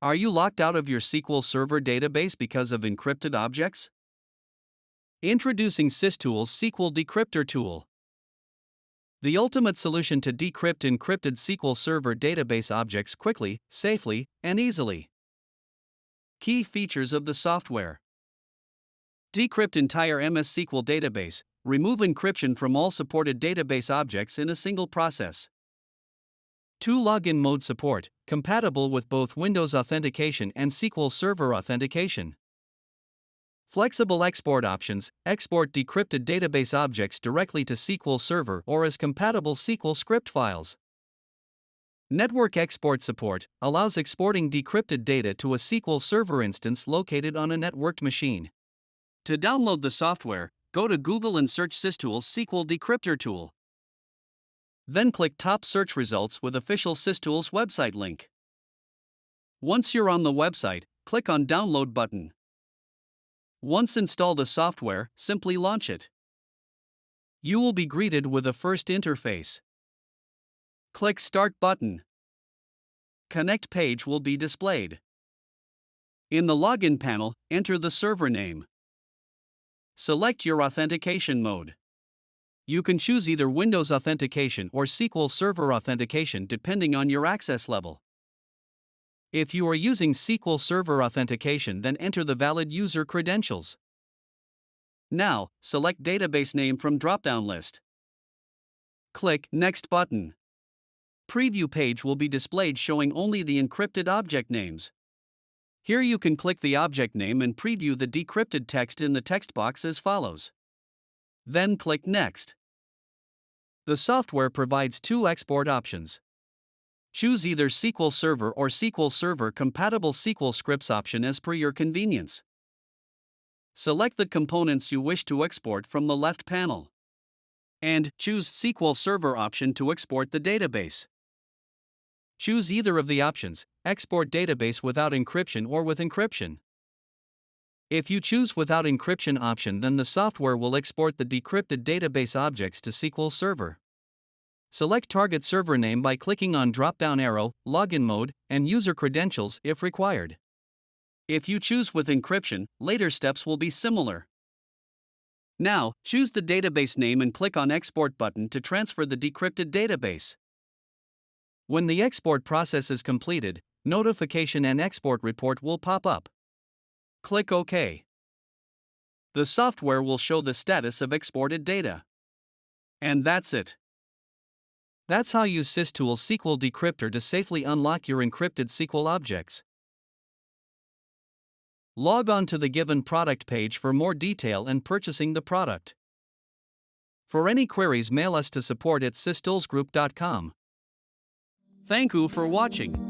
Are you locked out of your SQL Server database because of encrypted objects? Introducing SysTools SQL Decryptor Tool, the ultimate solution to decrypt encrypted SQL Server database objects quickly, safely, and easily. Key features of the software: decrypt entire MS SQL database, remove encryption from all supported database objects in a single process. 2 Login mode support, compatible with both Windows Authentication and SQL Server Authentication. Flexible export options, export decrypted database objects directly to SQL Server or as compatible SQL script files. Network export support allows exporting decrypted data to a SQL Server instance located on a networked machine. To download the software, go to Google and search SysTools SQL Decryptor Tool. Then click top search results with official SysTools website link. Once you're on the website, click on Download button. Once install the software, simply launch it. You will be greeted with a first interface. Click Start button. Connect page will be displayed. In the Login panel, enter the server name. Select your authentication mode. You can choose either Windows Authentication or SQL Server Authentication depending on your access level. If you are using SQL Server Authentication, then enter the valid user credentials. Now, select database name from drop-down list. Click Next button. Preview page will be displayed showing only the encrypted object names. Here you can click the object name and preview the decrypted text in the text box as follows. Then click Next. The software provides 2 export options. Choose either SQL Server or SQL Server compatible SQL scripts option as per your convenience. Select the components you wish to export from the left panel. And choose SQL Server option to export the database. Choose either of the options, export database without encryption or with encryption. If you choose without encryption option, then the software will export the decrypted database objects to SQL Server. Select target server name by clicking on drop-down arrow, login mode, and user credentials if required. If you choose with encryption, later steps will be similar. Now, choose the database name and click on Export button to transfer the decrypted database. When the export process is completed, notification and export report will pop up. Click OK. The software will show the status of exported data. And that's it. That's how you use SysTools SQL Decryptor to safely unlock your encrypted SQL objects. Log on to the given product page for more detail and purchasing the product. For any queries, mail us to support@systoolsgroup.com. Thank you for watching.